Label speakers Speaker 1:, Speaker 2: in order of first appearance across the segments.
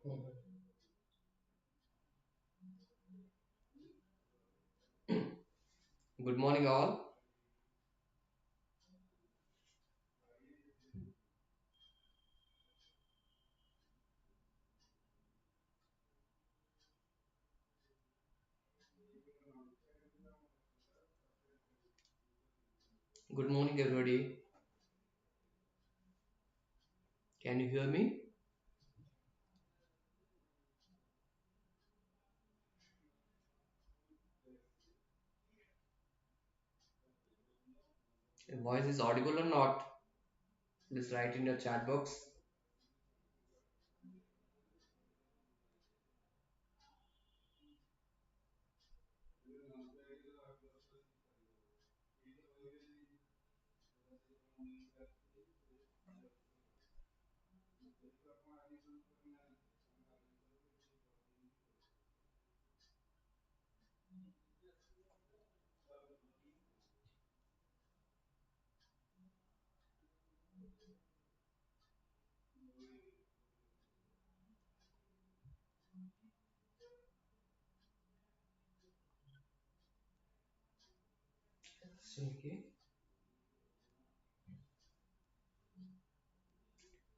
Speaker 1: Mhm. Good morning, all. Good morning, everybody. Can you hear me? Your voice is audible or not? Please write in your chat box. Okay.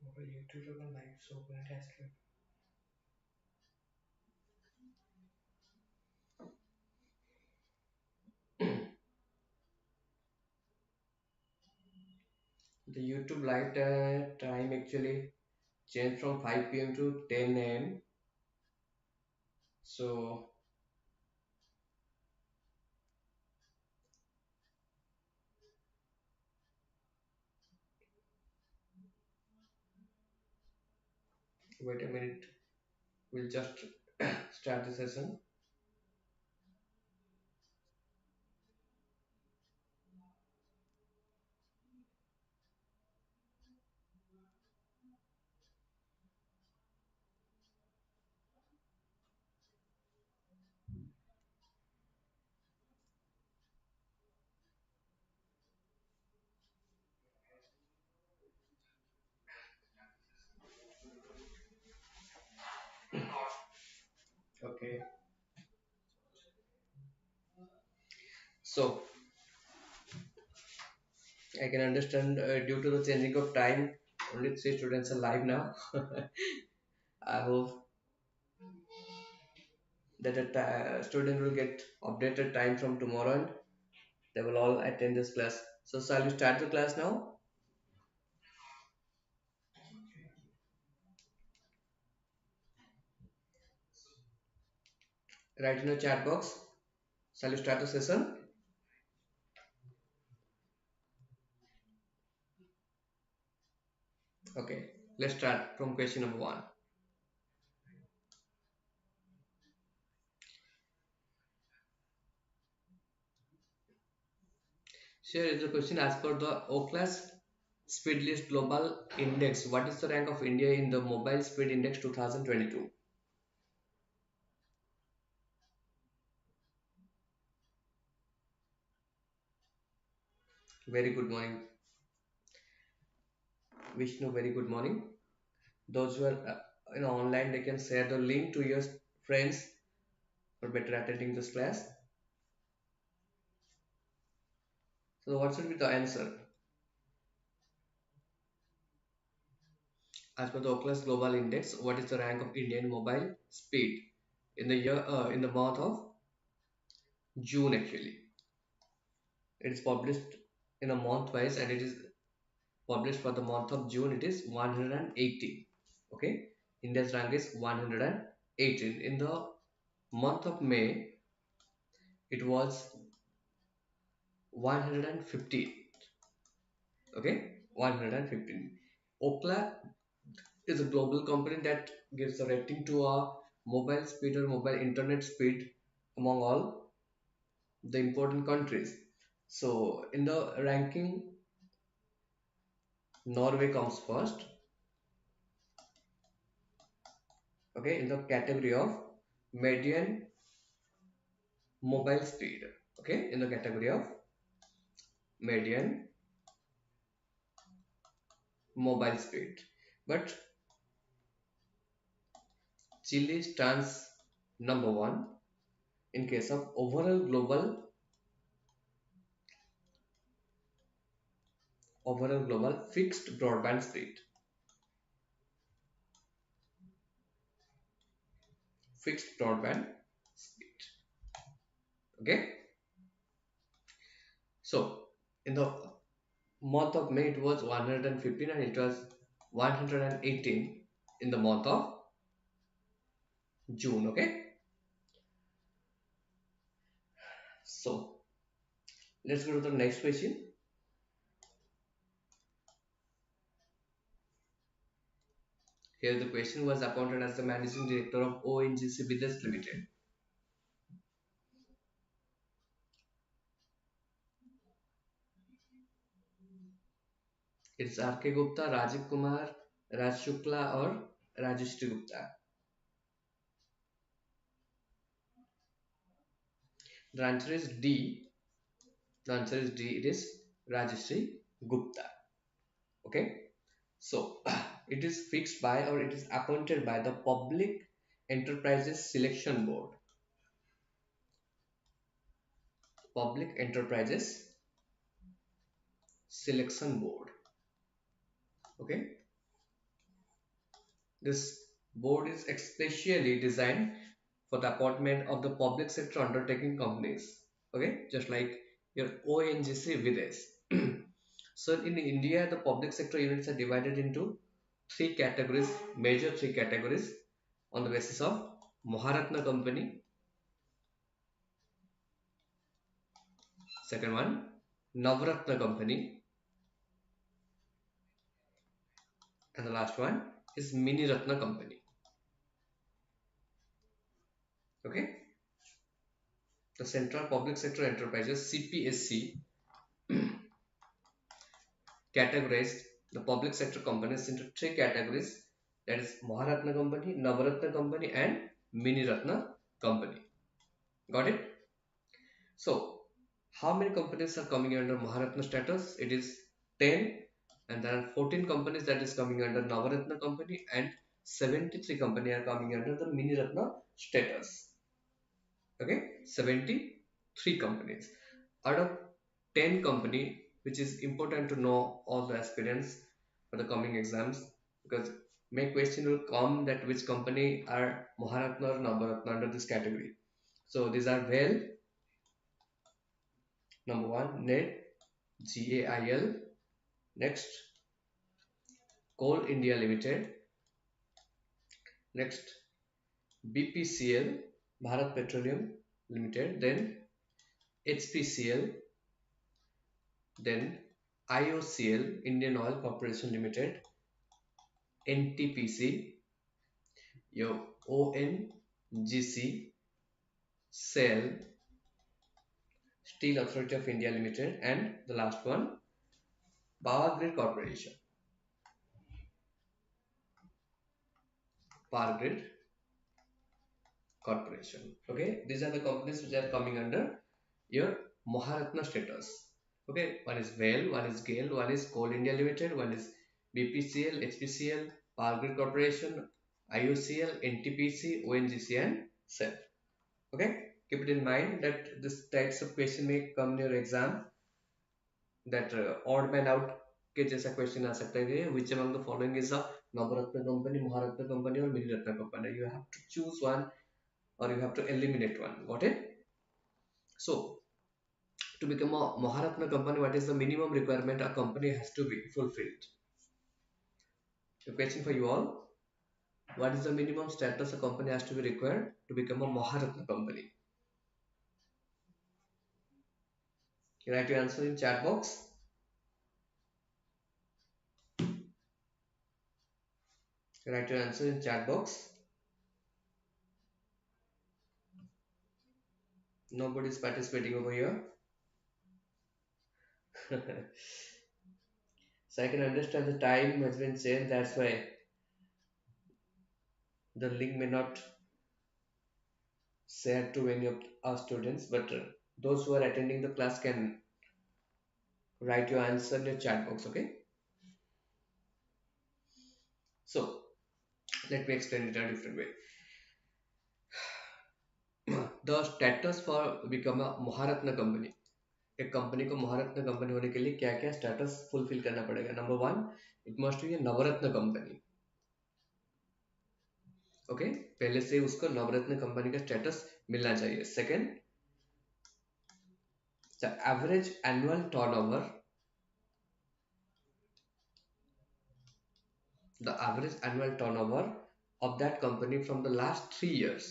Speaker 1: Mobile YouTube level live, so fantastic. The YouTube live time actually changed from 5 p.m. to 10 a.m. So wait a minute. We'll just start the session. Okay. So I can understand due to the changing of time, only three students are live now. I hope that a student will get updated time from tomorrow and they will all attend this class. So shall we start the class now? Write in the chat box. Shall we start the session? Okay, let's start from question number one. Here is the question as per the Ookla Speed List Global Index. What is the rank of India in the Mobile Speed Index 2022? Very good morning, Vishnu. Very good morning. Those who are online, they can share the link to your friends for better attending this class. So what should be the answer? As per the Ookla Global Index, what is the rank of Indian mobile speed in the year in the month of June? Actually, it is published in a month wise, and it is published for the month of June. It is 118. Okay, India's rank is 118. In the month of May, it was 150. Okay, 115. Ookla is a global company that gives a rating to a mobile speed or mobile internet speed among all the important countries. So in the ranking, Norway comes first. Okay, in the category of median mobile speed. Okay, in the category of median mobile speed. But Chile stands number one in case of overall global fixed broadband speed. Fixed broadband speed. Okay. So in the month of May it was 115 and it was 118 in the month of June. Okay. So let's go to the next question. Here the question was appointed as the managing director of ONGC Videsh Limited. It's R.K. Gupta, Rajiv Kumar, Raj Shukla or Rajarshi Gupta. The answer is D. The answer is D. It is Rajarshi Gupta. Okay. So it is fixed by or it is appointed by the Public Enterprises Selection Board. Public Enterprises Selection Board. Okay. This board is especially designed for the appointment of the public sector undertaking companies. Okay, just like your ONGC Videsh. So in India, the public sector units are divided into three categories, major three categories on the basis of Maharatna Company. Second one, Navratna Company, and the last one is Mini Ratna Company. Okay, the Central Public Sector Enterprises (CPSC) categorized the public sector companies into three categories, that is Maharatna Company, Navaratna Company and Mini Ratna Company. Got it? So how many companies are coming under Maharatna status? It is 10, and there are 14 companies that is coming under Navaratna Company and 73 companies are coming under the Mini Ratna status. Okay, 73 companies out of 10 company, which is important to know all the aspirants for the coming exams, because my question will come that which company are Maharatna or Navaratna under this category. So these are well, number one, net, GAIL. Next, Coal India Limited. Next, BPCL, Bharat Petroleum Limited. Then HPCL. Then IOCL, Indian Oil Corporation Limited. NTPC, your ONGC, SEL, Steel Authority of India Limited, and the last one, Power Grid Corporation. Power Grid Corporation. Okay, these are the companies which are coming under your Maharatna status. Okay, one is VAIL, one is GAIL, one is Coal India Limited, one is BPCL, HPCL, Power Grid Corporation, IOCL, NTPC, ONGC, and SEL. Okay, keep it in mind that this types of question may come in your exam, that odd man out के जैसा question आ सकता है कि which among the following is a Navaratna company, Maharatna company or Mini Ratna company. You have to choose one or you have to eliminate one. Got it? So to become a Maharatna company, what is the minimum requirement a company has to be fulfilled? The question for you all: what is the minimum status a company has to be required to become a Maharatna company? You write your answer in chat box. Write your answer in chat box. Nobody is participating over here. So I can understand the time has been changed. That's why the link may not share to any of our students. But those who are attending the class can write your answer in the chat box. Okay. So let me explain it a different way. The status for become a Maharatna company, एक company को महारत्न company होने के लिए क्या क्या status fulfil करना पड़ेगा? Number one, it must be A Navratna company. Okay, पहले से उसको नवरत्न कंपनी का स्टेटस मिलना चाहिए। Second, the average annual turnover, the average annual turnover of that company from the last 3 years,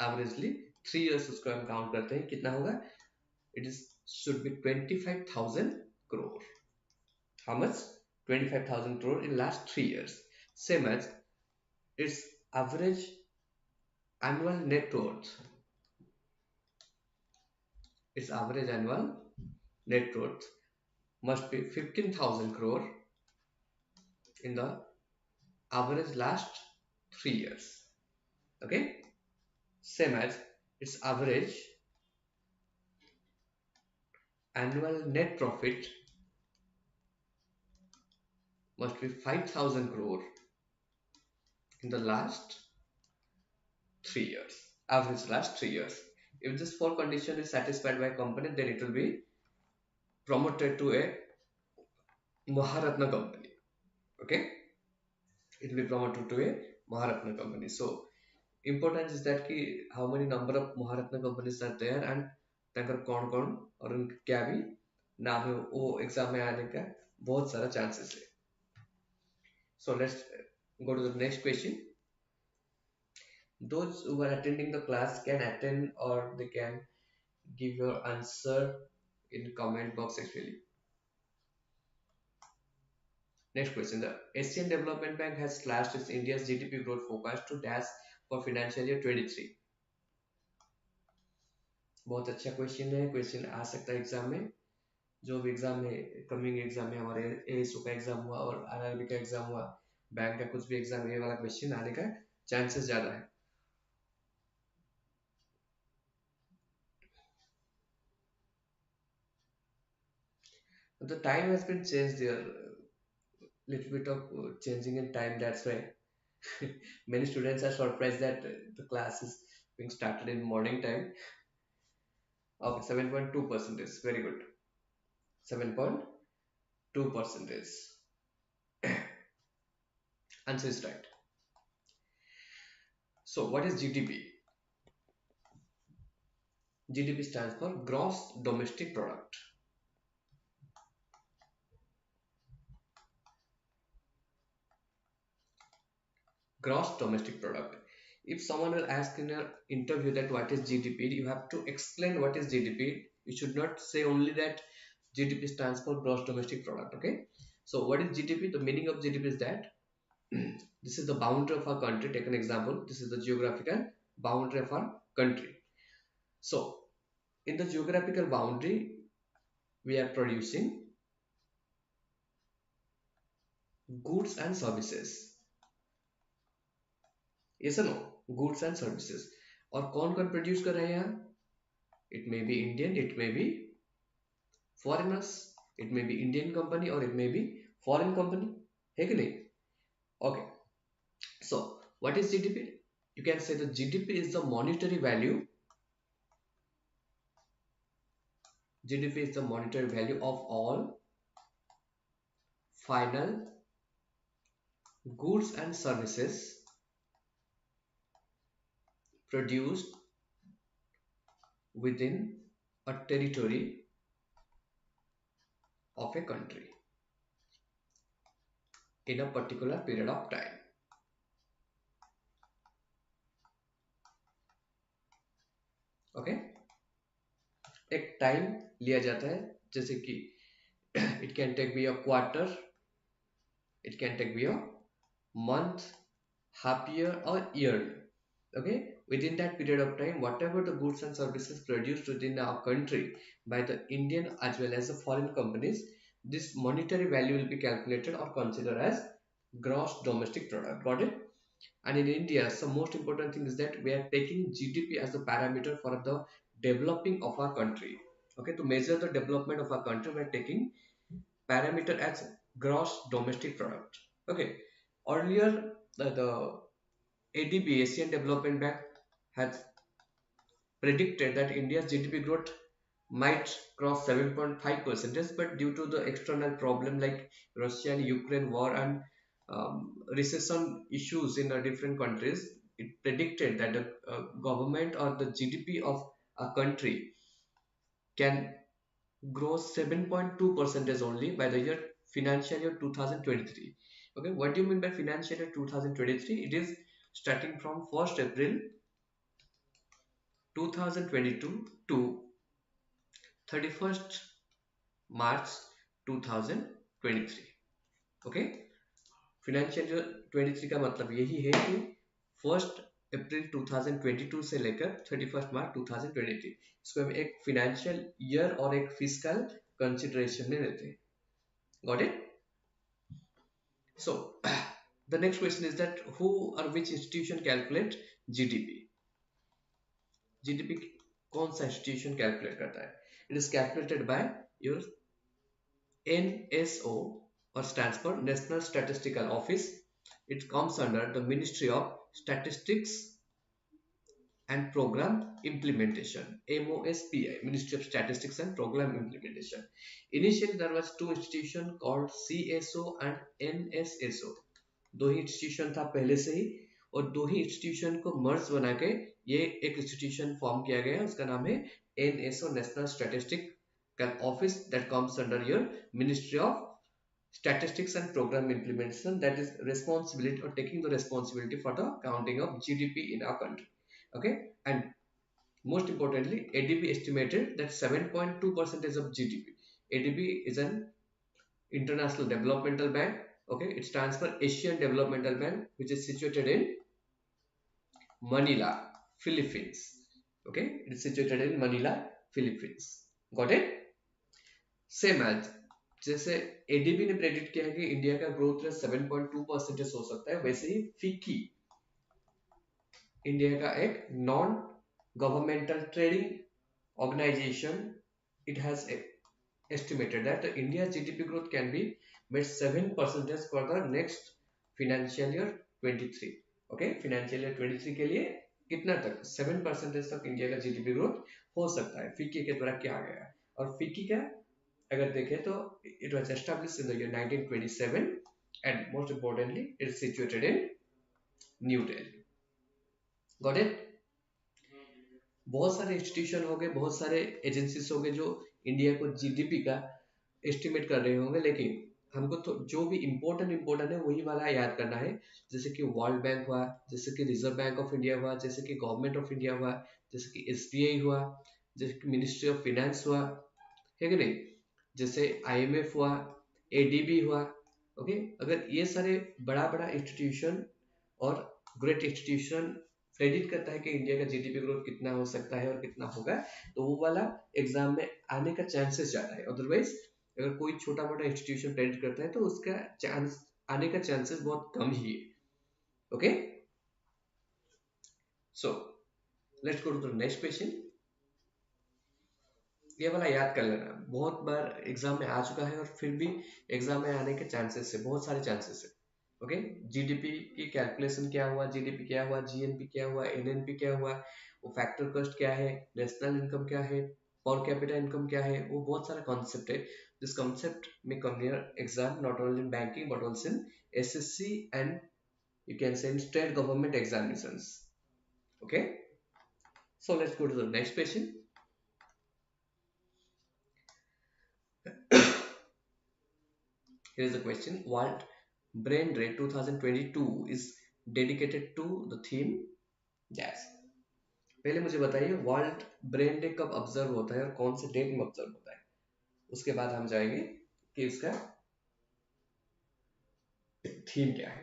Speaker 1: averagely 3 years उसको हम काउंट करते हैं, कितना होगा? It is should be 25,000 crore. How much? 25,000 crore in last 3 years. Same as its average annual net worth. Its average annual net worth must be 15,000 crore in the average last 3 years. Okay. Same as its average annual net profit must be 5,000 crore in the last 3 years, average last 3 years. If this four condition is satisfied by a company, then it will be promoted to a Maharatna company. Okay, it will be promoted to a Maharatna company. So importance is that कि how many number of Maharatna companies are there and तंकर कौन कौन और उनके क्या भी नाम है, वो एग्जाम में आने का बहुत सारा चांसेस है. So let's go to the next question. Those who are attending the class can attend or they can give your answer in comment box actually. Next question. The Asian Development Bank has slashed its India's GDP growth forecast to dash for financial year 23. बहुत अच्छा question है, question आ सकता है exam में. जो भी exam में coming exam में हमारे एएसओ का एग्जाम हुआ और आरआरबी का एग्जाम हुआ, बैंक का कुछ भी एग्जाम, ये वाला क्वेश्चन आने का चांसेस ज्यादा है. The time has been changed there, little bit of changing in time, that's why many students are surprised that the class is being started in morning time. Okay, 7.2 percentage, very good. 7.2 percentage. Answer is right. So what is GDP? GDP stands for gross domestic product. Gross domestic product. If someone will ask in an interview that what is GDP, you have to explain what is GDP. You should not say only that GDP stands for gross domestic product. Okay. So what is GDP? The meaning of GDP is that this is the boundary of our country. Take an example. This is the geographical boundary of our country. So in the geographical boundary, we are producing goods and services. Yes or no? Goods and services. और कौन कौन produce कर रहे हैं यहाँ? It may be Indian, it may be foreigners, it may be Indian company or it may be foreign company. है कि नहीं? Okay. So what is GDP? You can say the GDP is the monetary value. GDP is the monetary value of all final goods and services produced within a territory of a country in a particular period of time. Okay, एक time लिया जाता है, जैसे कि it can take be a quarter, it can take be a month, half year or year. Okay, within that period of time, whatever the goods and services produced within our country by the Indian as well as the foreign companies, this monetary value will be calculated or considered as gross domestic product. Got it? And in India, the most important thing is that we are taking GDP as a parameter for the developing of our country. Okay, to measure the development of our country, we are taking parameter as gross domestic product. Okay, earlier the ADB, Asian Development Bank, had predicted that India's GDP growth might cross 7.5%, but due to the external problem like Russia and Ukraine war and recession issues in different countries, it predicted that the government or the GDP of a country can grow 7.2 percentage only by the year financial year 2023. Okay, what do you mean by financial year 2023? It is starting from 1st April 2022 to 31st March 2023. Okay, financial year 23 का मतलब यही है कि 1st अप्रैल 2022 से लेकर 31st मार्च 2023, इसको हम एक फिनेंशियल ईयर और एक फिस्कल कंसिडरेशन में लेते हैं. Got it? So the next question is that who or which institution calculate GDP? GDP कौन सा इंस्टीट्यूशन कैलकुलेट करता है? It is calculated by your NSO, or stands for National Statistical Office. It comes under the Ministry of Statistics and Program Implementation, MOSPI, Ministry of Statistics and Program Implementation. Initially there was two institutions called CSO and NSSO. दो ही institution था पहले से ही, और दो ही institution को मर्ज बना के ये एक इंस्टीट्यूशन फॉर्म किया गया है. उसका नाम है NSO, national statistical office, that comes under your ministry of statistics and program implementation, that is responsibility or taking the responsibility for the counting of GDP in our country. Okay, and most importantly, ADB estimated that 7.2% of GDP. ADB is an international developmental bank. Okay, it stands for Asian Developmental Bank, which is situated in Manila, Philippines. Okay, it is situated in Manila, Philippines. Got it? Same as जैसे ADB ने predict किया है कि India का growth rate 7.2% हो सकता है, वैसे ही फिक्की इंडिया का एक non governmental trading organisation, it has estimated that the India GDP growth can be made 7% for the next financial year 23. Okay, financial year 23 के लिए कितना तक 7% तक इंडिया का जीडीपी ग्रोथ हो सकता है, फिक्की के द्वारा किया गया है. और फिक्की का अगर देखें तो it was established in the year 1927 and most importantly it is situated in New Delhi. Got it? बहुत सारे इंस्टीट्यूशन हो गए, बहुत सारे एजेंसीज हो गए जो इंडिया को जीडीपी का एस्टिमेट कर रहे होंगे, लेकिन हमको तो जो भी इम्पोर्टेंट है वही वाला याद करना है. जैसे कि वर्ल्ड बैंक हुआ, जैसे कि रिजर्व बैंक ऑफ इंडिया हुआ, जैसे कि गवर्नमेंट ऑफ इंडिया हुआ, जैसे कि एसबीआई हुआ, जैसे कि मिनिस्ट्री ऑफ फाइनेंस हुआ, है कि नहीं, जैसे आईएमएफ हुआ, एडीबी हुआ. ओके, अगर ये सारे बड़ा बड़ा इंस्टीट्यूशन और ग्रेट इंस्टीट्यूशन प्रेडिक्ट करता है कि इंडिया का जीडीपी ग्रोथ कितना हो सकता है और कितना होगा, तो वो वाला एग्जाम में आने का चांसेस ज्यादा है. अदरवाइज अगर कोई छोटा मोटा इंस्टीट्यूशन प्रेडिक्ट करता है तो उसका चांस आने का चांसेस बहुत कम ही है. Okay, so let's go to the next question. ये वाला याद कर लेना, बहुत बार एग्जाम में आ चुका है और फिर भी एग्जाम में आने के चांसेस है, बहुत सारे चांसेस है. ओके, जीडीपी की कैलकुलेशन क्या हुआ, जीडीपी क्या हुआ, जीएनपी क्या हुआ, एनएनपी क्या हुआ, वो फैक्टर कॉस्ट क्या है, नेशनल इनकम क्या है, पर कैपिटा इनकम क्या है, वो बहुत सारा कॉन्सेप्ट है. दिस कॉन्सेप्ट में come near exam not only in banking but also in SSC and you can say in state government examinations. Okay, so let's go to the next question. Here is the question. World Brain Day 2022 is dedicated to the theme jazz. पहले मुझे बताइए world brain day कब observe होता है और कौन से date में ऑब्जर्व होता है, उसके बाद हम जाएंगे कि इसका थीम क्या है.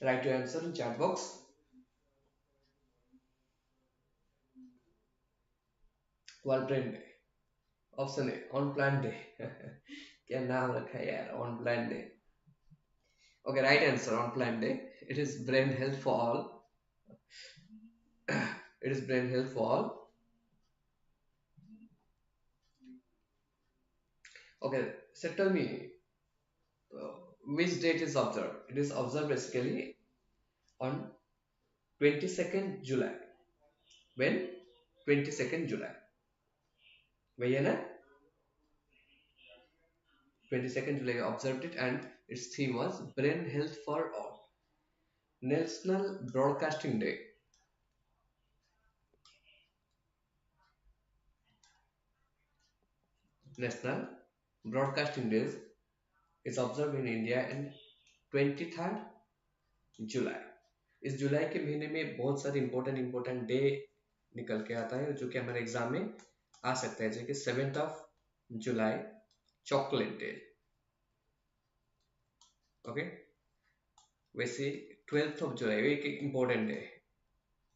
Speaker 1: Right your answer in chat box. World brain day, option A on plan day. क्या नाम रखा है यार, on plan day. Okay, right answer on Plant Day. It is brain health for all. It is brain health for all. Okay, so tell me, uh, which date is observed? It is observed basically on 22nd July. When? 22nd July. वही है ना? 22nd July observed it, and its theme was brain health for all. National Broadcasting Day. National Broadcasting Day is observed in India in 23rd July. इस जुलाई के महीने में बहुत सारे important day निकल के आता है जो कि हमारे एग्जाम में आ सकता है, जैसे कि 7th जुलाई चॉकलेट डे. ओके, वैसे 12th जुलाई एक इंपॉर्टेंट डे है,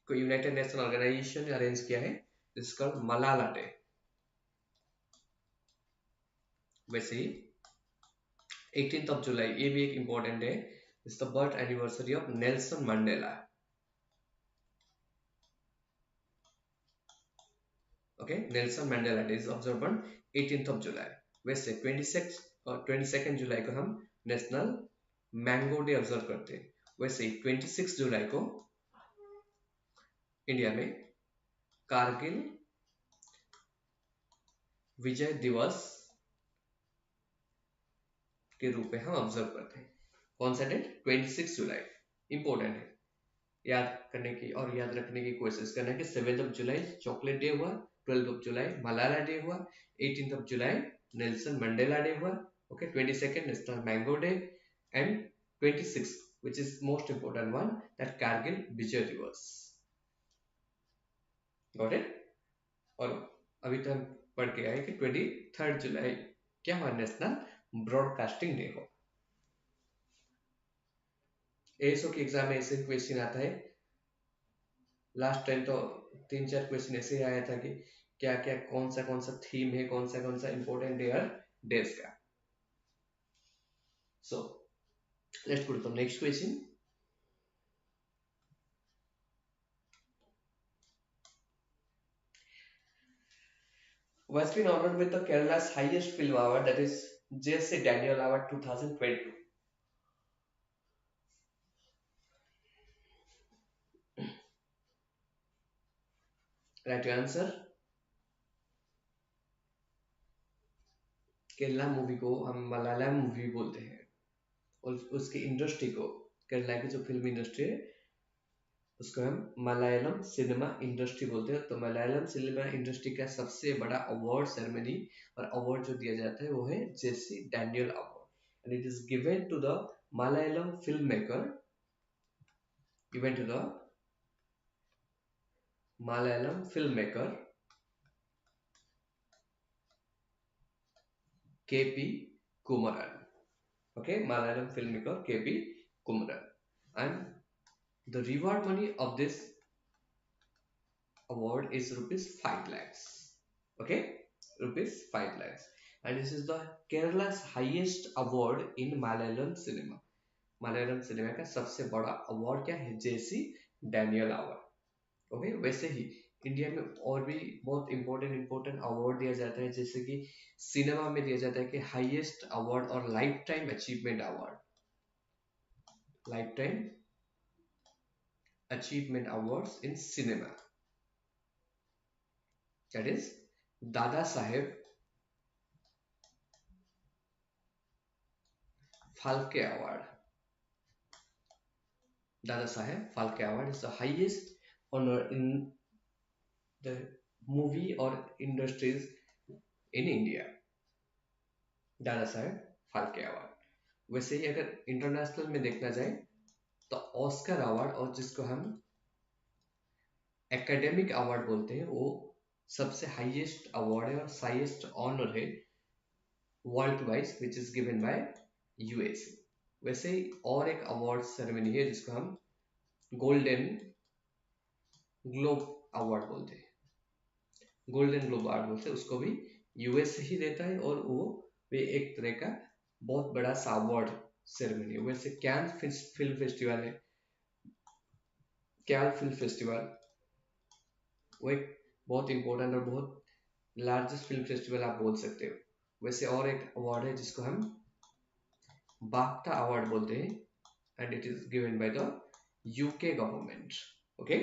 Speaker 1: को यूनाइटेड नेशन ऑर्गेनाइजेशन ने अरेंज किया है, जिसका मलाला डे. वैसे 18th जुलाई ये भी एक important day, is the birth anniversary of Nelson Mandela. Okay, Nelson Mandela Day is observed on 18th July. वैसे 22nd जुलाई को हम नेशनल मैंगो डे ऑब्जर्व करते हैं. वैसे 26 जुलाई को इंडिया में कारगिल विजय दिवस के रूप में हम ऑब्जर्व करते हैं. कौन सा डेट? 26 जुलाई. इंपॉर्टेंट है याद करने की और याद रखने की कोशिश करना कि 7th जुलाई चॉकलेट डे हुआ, 12th जुलाई मलाला डे हुआ, 18th जुलाई नेल्सन मंडेला डे हुआ. Okay, 22nd national mango day, and 26th, which is most important one, that Kargil Vijay Diwas. Got it? और अभी तो हम पढ़ के आए कि 23rd जुलाई क्या हुआ? नेशनल ब्रॉडकास्टिंग डे हो. एएसओ के एग्जाम में ऐसे क्वेश्चन आता है. लास्ट टाइम तो 3-4 क्वेश्चन ऐसे ही आया था कि क्या क्या कौन सा थीम है, कौन सा इंपॉर्टेंट डे और डेज का. So let's go to the next question. Who has been honored with the Kerala's highest film award, that is JSC Daniel Award 2022? Right answer. Kerala movie को हम मलयालम मूवी बोलते हैं और उसकी इंडस्ट्री को, केरला की जो फिल्म इंडस्ट्री है उसको हम मलयालम सिनेमा इंडस्ट्री बोलते हैं. तो मलयालम सिनेमा इंडस्ट्री का सबसे बड़ा अवार्ड सेरेमनी और अवार्ड जो दिया जाता है वो है J C Daniel award, and it is given to the Malayalam film maker, given to the Malayalam film maker KP Kumaran. Okay, Malayalam filmmaker KP Kumaran. And the reward money of this award is rupees 5 lakhs. Okay, rupees 5 lakhs. And this is the Kerala's highest award in Malayalam cinema. Malayalam cinema का सबसे बड़ा award क्या है? J C Daniel award. Okay, वैसे ही India में और भी बहुत इंपॉर्टेंट अवार्ड दिया जाता है, जैसे कि सिनेमा में दिया जाता है कि हाईएस्ट अवार्ड और life time achievement award. Life time achievement awards in cinema, that is Dada Saheb Phalke award. Dada Saheb Phalke award is the highest honour in the movie or industries in India. दादा साहेब फाल्के अवार्ड. वैसे ही अगर इंटरनेशनल में देखना जाए तो ऑस्कर अवार्ड, और जिसको हम एकेडमिक अवार्ड बोलते हैं, वो सबसे हाईएस्ट अवार्ड है और हाईएस्ट ऑनर है world wise, which is given by USA. वैसे ही और एक अवार्ड सेरेमनी है जिसको हम गोल्डन ग्लोब अवार्ड बोलते हैं. गोल्डन ग्लोब अवार्ड बोलते हैं, उसको भी यूएस ही देता है और वो भी एक तरह का बहुत बड़ा सा अवार्ड सेरेमनी है. वैसे कैन फिल्म फेस्टिवल है, कैन फिल्म फेस्टिवल वो एक बहुत इंपॉर्टेंट और बहुत लार्जेस्ट फिल्म फेस्टिवल आप बोल सकते हो. वैसे और एक अवार्ड है जिसको हम बाफ्टा अवार्ड बोलते हैं, and it is given by the UK government. Okay,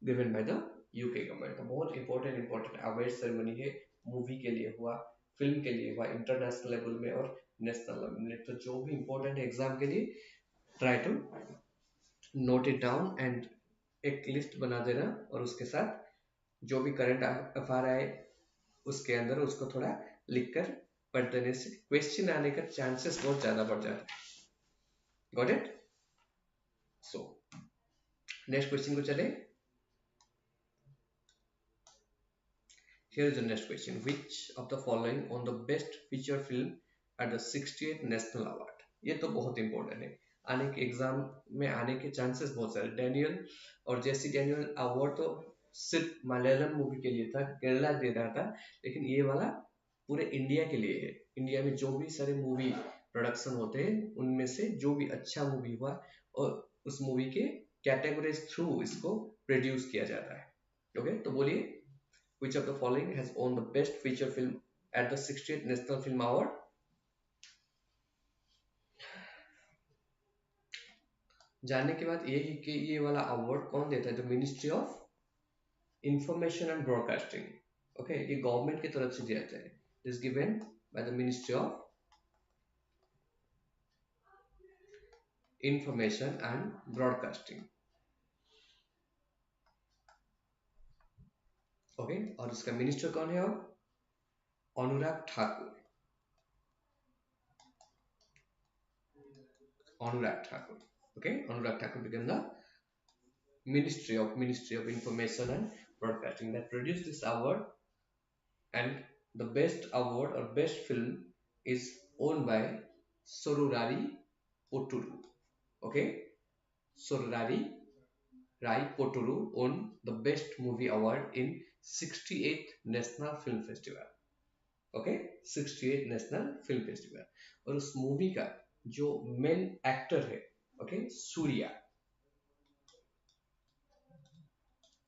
Speaker 1: given by the UK government. बहुत इंपॉर्टेंट अवार्ड सेरेमनी है, मूवी के लिए हुआ, फिल्म के लिए हुआ, इंटरनेशनल लेवल में और नेशनल लेवल में। तो जो भी इंपॉर्टेंट एग्जाम के लिए try to note it down and एक लिस्ट बना देना, और उसके साथ जो भी करंट अफेयर आए उसके अंदर उसको थोड़ा लिख कर पढ़ देने से क्वेश्चन आने का चांसेस बहुत ज्यादा बढ़ जाता है। Got it? So next question को चले। Here is the next question. Which of the following won the best feature film at the 68th National Award? ये तो बहुत इंपॉर्टेंट है, आने के एग्जाम में आने के चांसेस बहुत सारे। डैनियल और जेसी डैनियल अवार्ड तो सिर्फ मलयालम मूवी के लिए था, केरला दे रहा था, लेकिन ये वाला पूरे इंडिया के लिए है। इंडिया में जो भी सारे मूवी प्रोडक्शन होते हैं उनमें से जो भी अच्छा मूवी हुआ और उस मूवी के कैटेगरीज थ्रू इसको प्रोड्यूस किया जाता है। ओके, तो बोलिए which of the following has won the best feature film at the 60th National Film Award? जानने के बाद ये ही कि ये वाला अवार्ड कौन देता है? The ministry of information and broadcasting. Okay, ये गवर्नमेंट की तरफ से दिया जाता है। Is given by the ministry of information and broadcasting. Okay, और इसका मिनिस्टर कौन है? अब Anurag Thakur. Anurag Thakur. Okay, Anurag Thakur became the Ministry of Information and Broadcasting that produced this award, and the best award or best film is owned by Sororari Pottru. Okay, Sororari Rai Pottru won the best movie award in 68th National Film Festival. Okay, 68 national film festival. और उस movie का जो main actor है, okay, Suriya,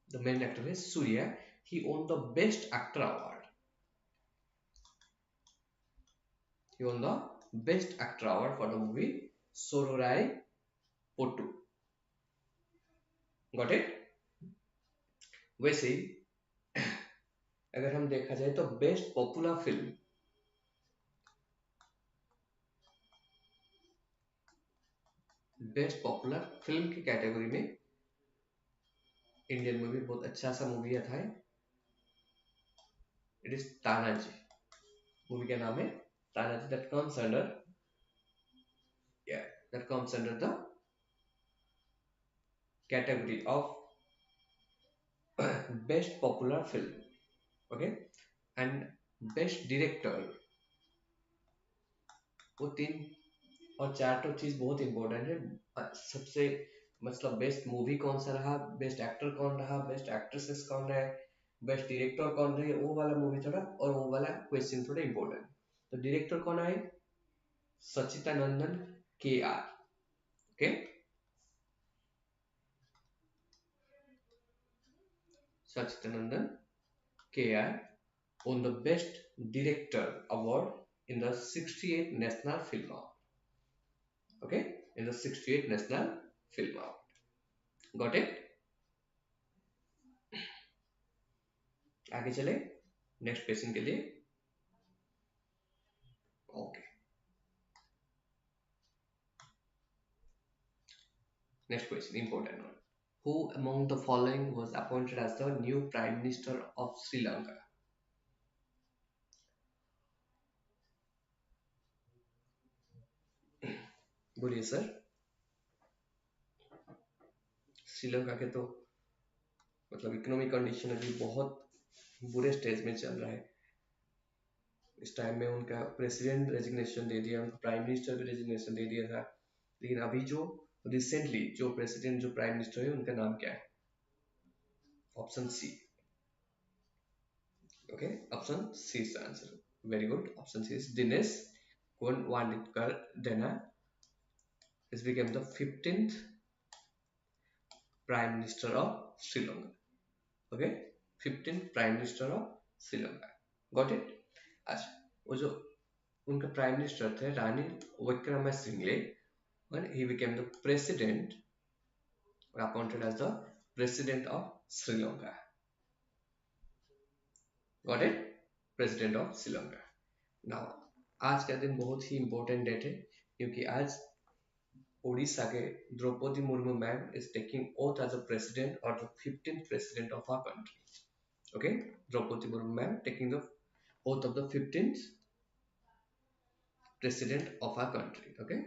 Speaker 1: the main actor है Suriya, he won the best actor award. He won the best actor award for the movie Soorarai Pottru. Got it? वैसे ही अगर हम देखा जाए तो best popular film, best popular film की कैटेगरी में इंडियन मूवी बहुत अच्छा सा मूवी था। It is Tanaji. मूवी का नाम है Tanaji. That comes under, that comes under the category of best popular film. Okay, and best director, वो तीन और चार तो चीज बहुत इंपॉर्टेंट है। सबसे मतलब बेस्ट मूवी कौन सा रहा, बेस्ट एक्टर कौन रहा, बेस्ट एक्ट्रेसेस कौन रहे, बेस्ट डायरेक्टर कौन रहे, वो वाला मूवी थोड़ा और वो वाला क्वेश्चन थोड़ा इंपॉर्टेंट। तो डायरेक्टर कौन आए? Sachidanandan K R. Okay, Sachidanandan KR won the Best Director Award in the 68th National Film Award. Okay, in the 68th National Film Award. Got it? आगे चले नेक्स्ट क्वेश्चन के लिए। Okay, next question important one. Who among the following was appointed as the new Prime Minister of Sri Lanka? बोलिए sir. Sri Lanka के तो मतलब economic condition अभी बहुत बुरे स्टेज में चल रहा है। इस टाइम में उनका प्रेसिडेंट रेजिग्नेशन दे दिया, उनका प्राइम मिनिस्टर भी रेजिग्नेशन दे दिया था, लेकिन अभी जो रिसेंटली जो प्रेसिडेंट जो प्राइम मिनिस्टर है उनका नाम क्या है? Option C. Okay, option C is answer. Very good, option C is Dinesh Gunwadikar is became the 15th Prime Minister of Sri Lanka. Okay, 15th Prime Minister of Sri Lanka. Got it? अच्छा, वो जो उनका prime minister थे Ranil Wickremesinghe, when he became the president or appointed as the President of Sri Lanka. Got it? President of Sri Lanka. Now, आज का दिन बहुत ही important date है क्योंकि आज उड़ीसा के Droupadi Murmu ma'am is taking oath as a president or the 15th president of our country. Okay, Draupadi Murmu ma'am taking the oath of the 15th president of our country. Okay,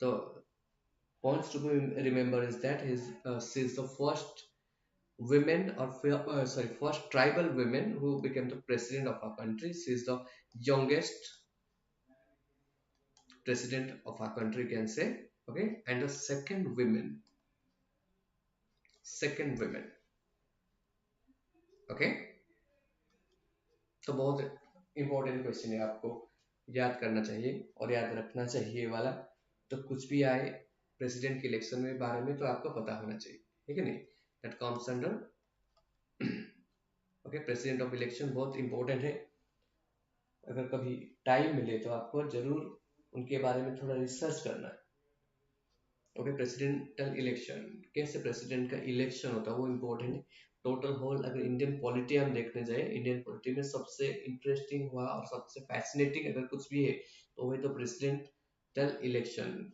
Speaker 1: the points to be remember is that she is the first women or first tribal women who became the president of our country. She is the youngest president of our country, can say. Okay, and the second women. Okay, तो बहुत important question है, आपको याद करना चाहिए और याद रखना चाहिए ये वाला। तो कुछ भी आए प्रेसिडेंट के इलेक्शन में बारे में तो आपको पता होना चाहिए, ठीक है नहीं? That comes under okay, president of election बहुत इंपॉर्टेंट है। अगर कभी टाइम मिले तो आपको जरूर उनके बारे में थोड़ा रिसर्च करना है। ओके, प्रेसिडेंटल इलेक्शन, कैसे प्रेसिडेंट का इलेक्शन होता है वो इम्पोर्टेंट है। टोटल होल अगर इंडियन पॉलिटी हम देखने जाए, इंडियन पॉलिटी में सबसे इंटरेस्टिंग हुआ और सबसे फैसिनेटिंग अगर कुछ भी है तो वही तो प्रेसिडेंटल इलेक्शन।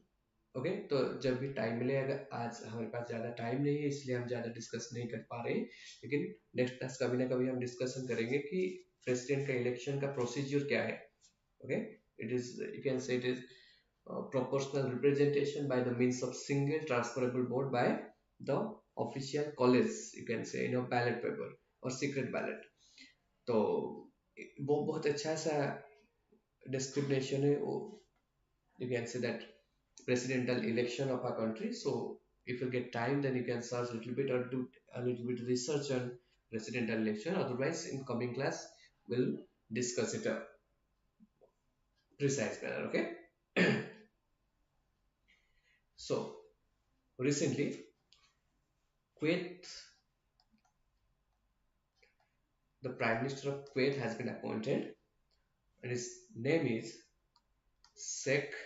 Speaker 1: ओके, तो जब भी टाइम मिले, अगर आज हमारे पास ज़्यादा टाइम नहीं है इसलिए हम ज़्यादा डिस्कस नहीं कर पा रहे, लेकिन नेक्स्ट क्लास कभी ना कभी हम डिस्कशन करेंगे कि प्रेसिडेंट का इलेक्शन का प्रोसीजर क्या है। Okay, it is, you can say it is proportional representation by the means of single transferable vote by the official college, you can say, in a ballot paper or secret ballot. तो वो बहुत अच्छा सा discrimination है वो, you can say that presidential election of our country. So if you get time then you can search a little bit or do a little bit research on presidential election. Otherwise in coming class we'll discuss it a precise manner. Okay. So recently Kuwait, the Prime Minister of Kuwait has been appointed and his name is Sheikh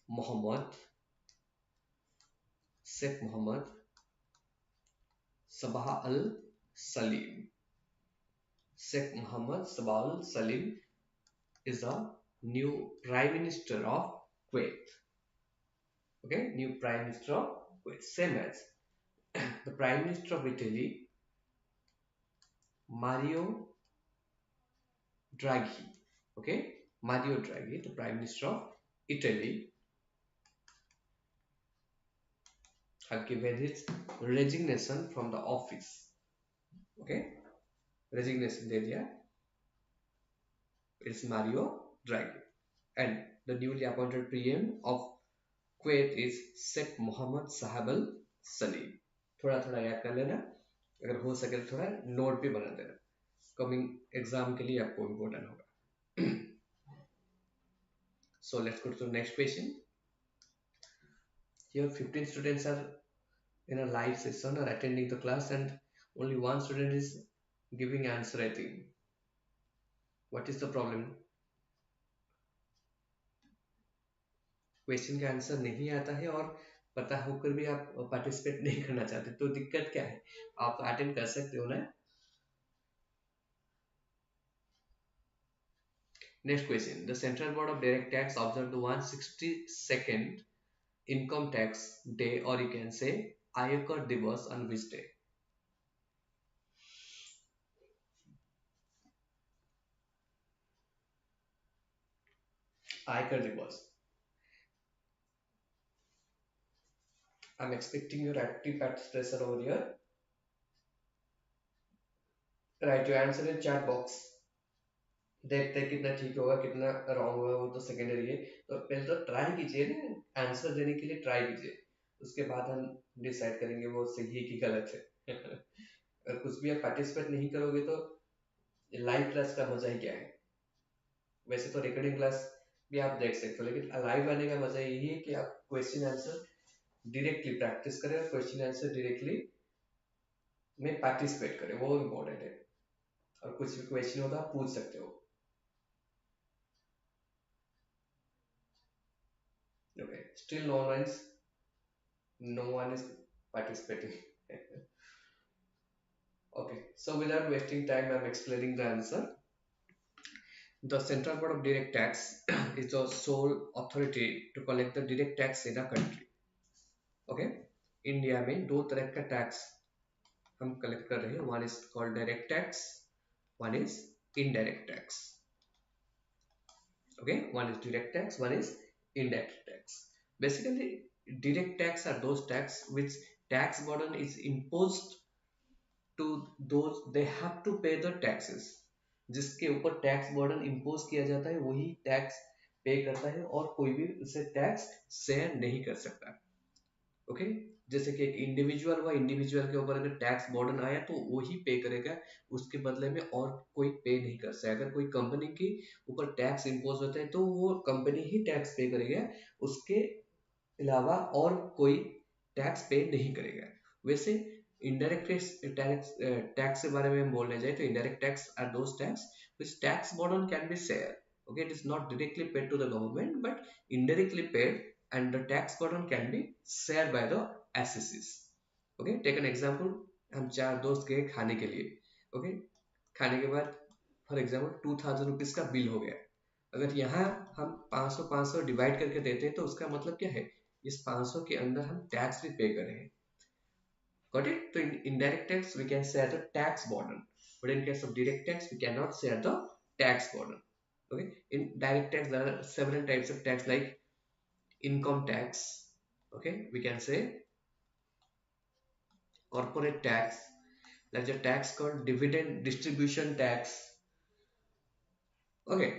Speaker 1: Mohammed Sabah Al Salim. Sheikh Mohammed Sabah Al Salim is the new Prime Minister of Kuwait. Okay, new Prime Minister of Kuwait, same as the Prime Minister of Italy, Mario Draghi. Okay, Mario Draghi, the Prime Minister of Italy, have given his resignation from the office. Okay, resignation दे दिया. It's Mario Draghi, and the newly appointed PM of Kuwait is Sheikh Mohammed Sahab Al Salim. थोड़ा थोड़ा याद कर लेना, अगर हो सके तो थोड़ा नोट भी बना देना, कमिंग एग्जाम के लिए आपको इम्पोर्टेंट होगा. So let's go to the next question. Here 15 students are in a live session or attending the class and only one student is giving answer, I think. What is the problem? Question का answer नहीं आता है और पता होकर भी आप participate नहीं करना चाहते, तो दिक्कत क्या है? आप अटेंड कर सकते हो ना. Next question. The central board of direct tax observe the 162nd income tax day, or you can say Aaykar दिवस on which day? Aaykar दिवस. I'm expecting your active participation over here. Write your answer in chat box. देखते हैं कितना ठीक होगा कितना wrong होगा, वो तो सेकेंडरी है. तो पहले तो ट्राई कीजिए ना, आंसर देने के लिए ट्राई कीजिए, उसके बाद हम डिसाइड करेंगे वो सही है कि गलत है. अगर कुछ भी आप पार्टिसिपेट नहीं करोगे तो लाइव क्लास का मजा ही क्या है? वैसे तो रिकॉर्डिंग क्लास भी आप देख सकते हो, लेकिन लाइव आने का मजा यही है कि आप क्वेश्चन आंसर डायरेक्टली प्रैक्टिस करें और क्वेश्चन आंसर डायरेक्टली में पार्टिसिपेट करें, वो इम्पोर्टेंट है. और कुछ भी क्वेश्चन हो तो आप पूछ सकते हो. Okay, still no one is participating. Okay, so without wasting time, I'm explaining the answer. The Central Board of Direct Tax is the sole authority to collect the direct tax in a country. Okay, India में दो तरह का tax हम collect कर रहे हैं. One is called direct tax, one is indirect tax. Okay, one is direct tax, one is indirect tax. Basically, direct tax are those tax which tax burden is imposed to those they have to pay the taxes. जिसके ऊपर tax burden impose किया जाता है वही tax पे करता है और कोई भी उसे टैक्स शेयर नहीं कर सकता. ओके, जैसे कि एक इंडिविजुअल हुआ, इंडिविजुअल के ऊपर अगर टैक्स बर्डन आया तो वही पे करेगा, उसके बदले में और कोई पे नहीं कर सकता. अगर कोई कंपनी के ऊपर टैक्स इम्पोज होता है तो वो कंपनी ही टैक्स पे करेगा, उसके अलावा और कोई टैक्स पे नहीं करेगा. वैसे इनडायरेक्ट टैक्स टैक्स के बारे में हम बोलने जाए तो indirect tax are those tax which tax burden can be share. Okay, it is not directly paid to the government but indirectly paid, and the tax burden can be shared by the SSCs. Okay, take an example. हम चार दोस्त गए खाने के लिए. Okay, खाने के बाद फॉर एग्जाम्पल 2000 रुपीज का बिल हो गया. अगर यहाँ हम 500 500 डिवाइड करके देते हैं तो उसका मतलब क्या है, इस 500 के अंदर हम टैक्स भी पे कर रहे हैं. Got it? So in indirect tax we can share the tax burden, but in case of direct tax we cannot share the tax burden. Okay, in direct tax there are several types of tax like income tax. Okay, we can say corporate tax, like a tax called dividend distribution tax. Okay,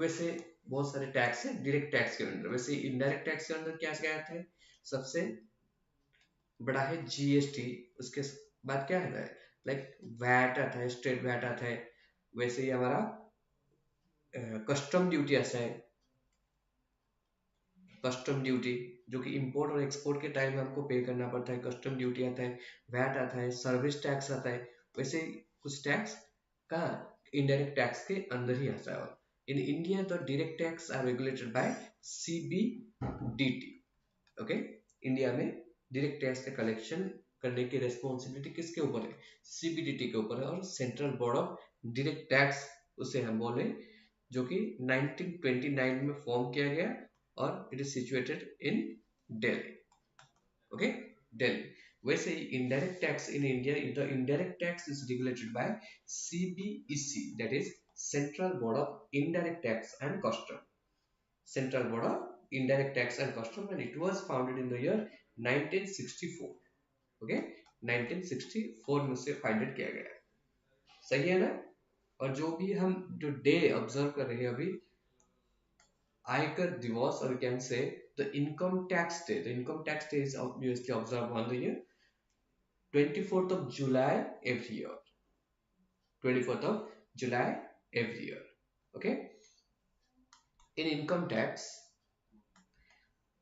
Speaker 1: वैसे बहुत सारे tax है direct tax के अंदर. वैसे indirect tax के अंदर क्या क्या आता है, सबसे बड़ा है जीएसटी. उसके बाद क्या आता है, लाइक वैट आता है, स्टेट वैट आता है. वैसे ही हमारा कस्टम ड्यूटी आता है, कस्टम ड्यूटी जो कि इंपोर्ट और एक्सपोर्ट के टाइम में हमको पे करना पड़ता है. कस्टम ड्यूटी आता है, वैट आता है, सर्विस टैक्स आता है. वैसे कुछ टैक्स कहाँ इनडायरेक्ट टैक्स के अंदर ही आता है. और in India the direct tax are regulated by CBDT. Okay, India में डायरेक्ट टैक्स का कलेक्शन करने की रेस्पॉन्सिबिलिटी किसके ऊपर है, सीबीडीटी के ऊपर है. और central board of direct tax उसे हम बोले, जो कि 1929 में फॉर्म किया गया और it is situated in Delhi. Okay, Delhi. वैसे ही indirect tax in India, the indirect tax is regulated by CBEC, that is central board of indirect tax and custom. Central Board of Indirect Tax and Custom, and it was founded in the year 1964. Okay, 1964 में से founded किया गया. सही है ना. और जो भी हम जो डे ऑब्जर्व कर रहे हैं अभी, आयकर दिवस, और can say the income tax day. The income tax day is obviously observed on the year 24th of July every year. 24th of July every year. Okay, in income tax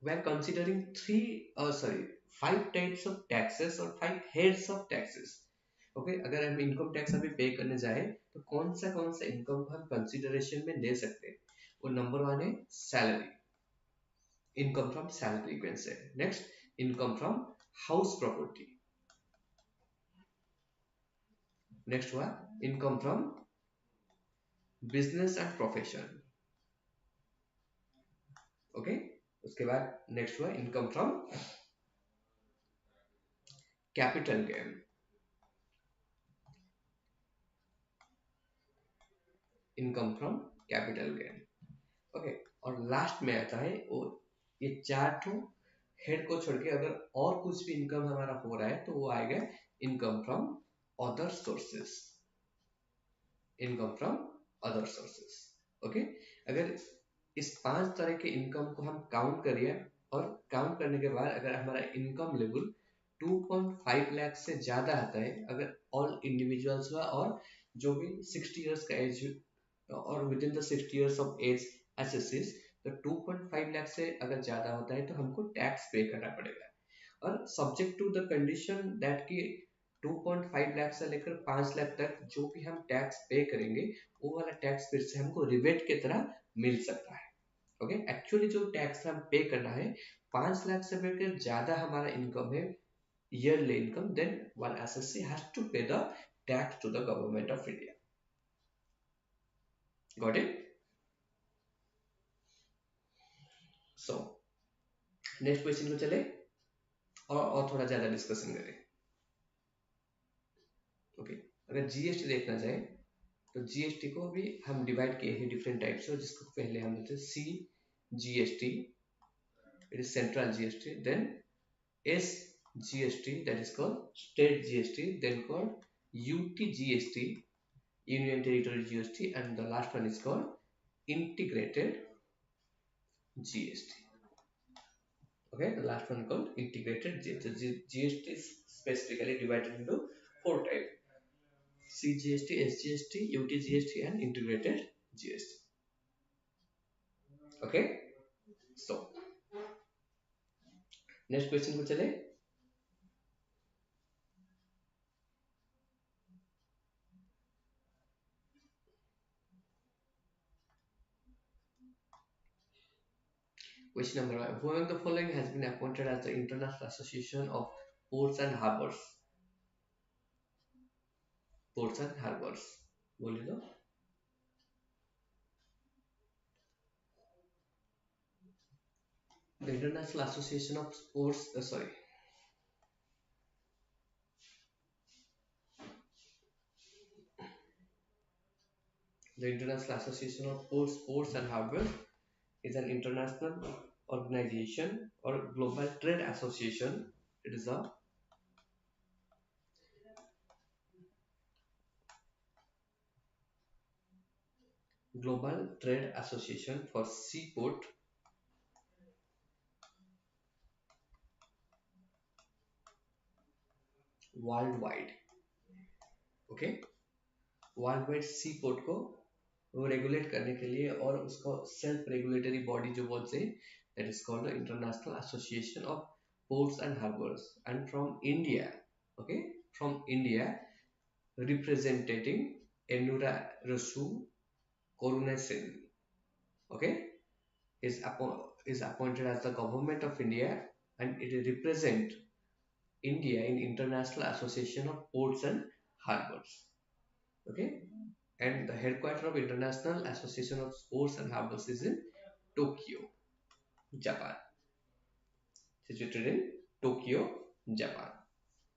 Speaker 1: we are considering five types of taxes or five heads of taxes. Okay, अगर हम income tax अभी पे करने जाए तो कौन सा income हम कंसिडरेशन में ले सकते हैं. वो नंबर वन है salary, income from salary can say. Next income from house property. Next हुआ income from business and profession. Okay, उसके बाद नेक्स्ट हुआ income from capital gain. Income from capital gain. Okay, और लास्ट में आता है वो, ये चार ठो हेड को छोड़ के अगर और कुछ भी इनकम हमारा हो रहा है तो वो आएगा income from other sources. Income from other sources. Okay, अगर इस पांच तरह के इनकम को हम काउंट करिए, और काउंट करने के बाद अगर हमारा इनकम लेवल 2.5 लाख से ज्यादा आता है, अगर ऑल इंडिविजुअल्स हुआ और जो भी 60 इयर्स का एज और within the 60 years of age एसएससीज, तो 2.5 लाख से अगर ज्यादा होता है तो हमको टैक्स पे करना पड़ेगा. और subject to the condition that कि 2.5 लाख से लेकर 5 लाख तक जो भी हम टैक्स पे करेंगे वो वाला टैक्स फिर से हमको रिबेट की तरह मिल सकता है. ओके, एक्चुअली जो टैक्स हम पे करना है, 5 लाख से लेकर ज्यादा हमारा इनकम है yearly income, then one SSC has to pay the tax to the government of India. Got it? So next question को चले और थोड़ा ज्यादा डिस्कशन करें. ओके, अगर जीएसटी देखना चाहे तो जीएसटी को भी हम डिवाइड किए हैं डिफरेंट टाइप से, जिसको पहले हम बोलते हैं C GST, it is central GST, then S GST that is called state GST, then called UT GST, union territory GST, and the last one is called integrated GST. Okay, the last one called integrated GST. GST is specifically divided into four types: CGST, SGST, UTGST, and integrated GST. Okay, so next question को चले. Question number 1. Who among the following has been appointed as the International Association of Ports and Harbors? Ports and Harbors. बोलिए तो. The International Association of Ports. Sorry. The International Association of Ports and Harbors is an international organization or global trade association. It is a global trade association for seaport worldwide. Okay, world wide sea port को वो regulate करने के लिए और उसको self regulatory body जो बोलते हैं, that is called the international association of ports and harbours. And from India, okay, from India representing Ennarasu Karunesan, okay, is appointed as the government of India, and it represent India in International Association of Ports and Harbors. Okay, and the headquarters of International Association of Ports and Harbors is in Tokyo, Japan. Situated in Tokyo, Japan.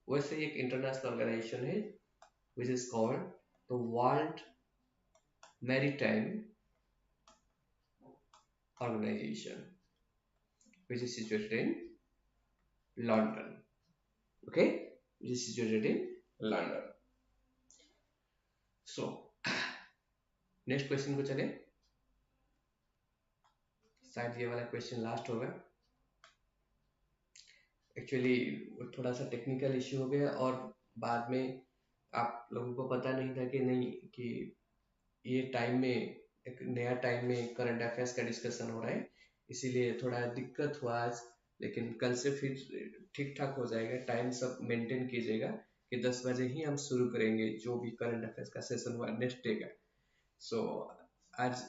Speaker 1: वैसे एक international organization है which is called the World Maritime Organization, which is situated in London. Okay, which is situated in London. So next question को चले. शायद ये वाला question last होगा. Actually थोड़ा सा टेक्निकल इश्यू हो गया और बाद में आप लोगों को पता नहीं था कि नहीं कि ये टाइम में एक नया टाइम में करंट अफेयर्स का डिस्कशन हो रहा है, इसीलिए थोड़ा दिक्कत हुआ आज. लेकिन कल से फिर ठीक ठाक हो जाएगा. टाइम सब मेंटेन कीजिएगा कि 10 बजे ही हम शुरू करेंगे जो भी करंट अफेयर्स का सेशन हुआ नेक्स्ट डे का. सो आज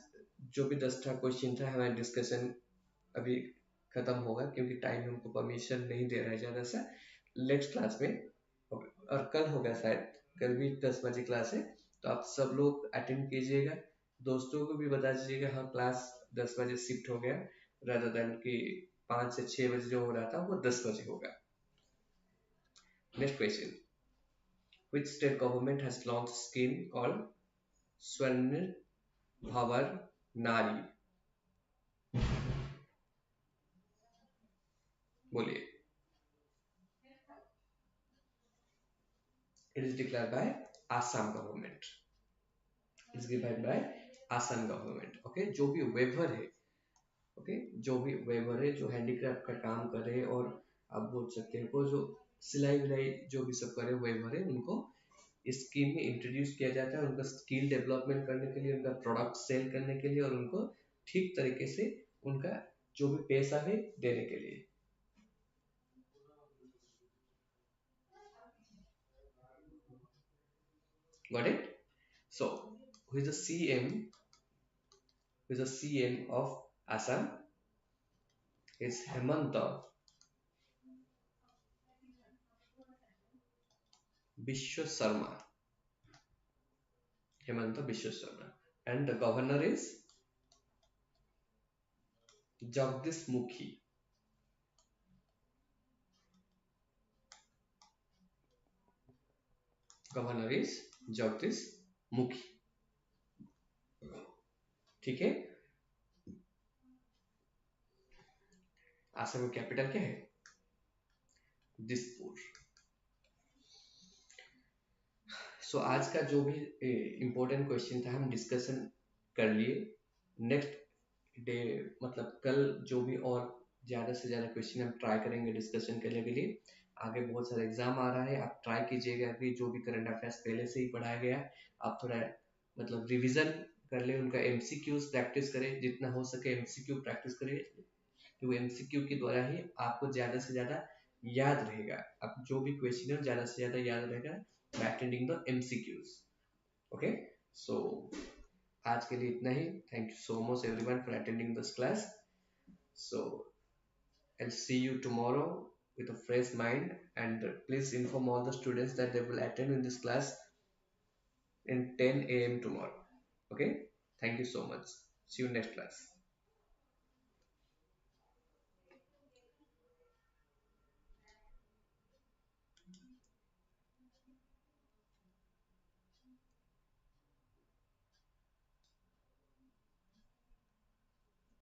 Speaker 1: जो भी 10 था क्वेश्चन था हमारा डिस्कशन अभी खत्म होगा क्योंकि टाइम हमको परमिशन नहीं दे रहा है ज़्यादा सा. नेक्स्ट क्लास में और कल होगा शायद, कल भी 10 बजे क्लास है, तो आप सब लोग अटेंड कीजिएगा. दोस्तों को भी बता दीजिएगा हाँ क्लास 10 बजे शिफ्ट हो गया, रादर देन कि 5 से 6 बजे जो हो रहा था वो 10 बजे होगा. Next question. Which state government has launched scheme called Swanirbhar Naari? बोलिए. It is declared by Assam government. It is given by Assam government. Okay, जो भी वेवर है, okay, जो भी वेवर है जो हैंडीक्राफ्ट का काम करे और आप बोल सकते हैं वो जो सिलाई विलाई जो भी सब करे वेवर है, उनको इस स्कीम में इंट्रोड्यूस किया जाता है. उनका स्किल डेवलपमेंट करने के लिए, उनका प्रोडक्ट सेल करने के लिए और उनको ठीक तरीके से उनका जो भी पैसा है देने के लिए. Got it? So who is the CM? Who is the CM of Assam? Is Hemanta Vishwa Sharma. Hemanta Vishwa Sharma. And the governor is Jagdish Mukhi. Governor is Jagdish Mukhi. ठीक है. आसाम का कैपिटल क्या है? दिसपुर. सो आज का जो भी important question था हम डिस्कशन कर लिए. नेक्स्ट डे मतलब कल जो भी और ज़्यादा से ज़्यादा क्वेश्चन हम ट्राई करेंगे डिस्कशन करने के लिए. आगे बहुत सारा एग्जाम आ रहा है, आप ट्राई कीजिएगा कि जो भी करंट अफेयर्स पहले से ही पढ़ाया गया है आप थोड़ा मतलब रिवीजन कर ले, उनका एमसीक्यूज प्रैक्टिस करें, जितना हो सके एमसीक्यू प्रैक्टिस करें, कि वो एमसीक्यू के द्वारा ही आपको ज़्यादा से ज़्यादा याद रहेगा. आप जो भी क्वेश्चन है ज़्यादा से ज़्यादा याद रहेगा by attending the MCQs. Okay, so आज के लिए इतना ही. Thank you so much everyone for attending this class. So I'll see you tomorrow with a fresh mind, and please inform all the students that they will attend in this class in 10 a.m. tomorrow. Okay, thank you so much. See you next class.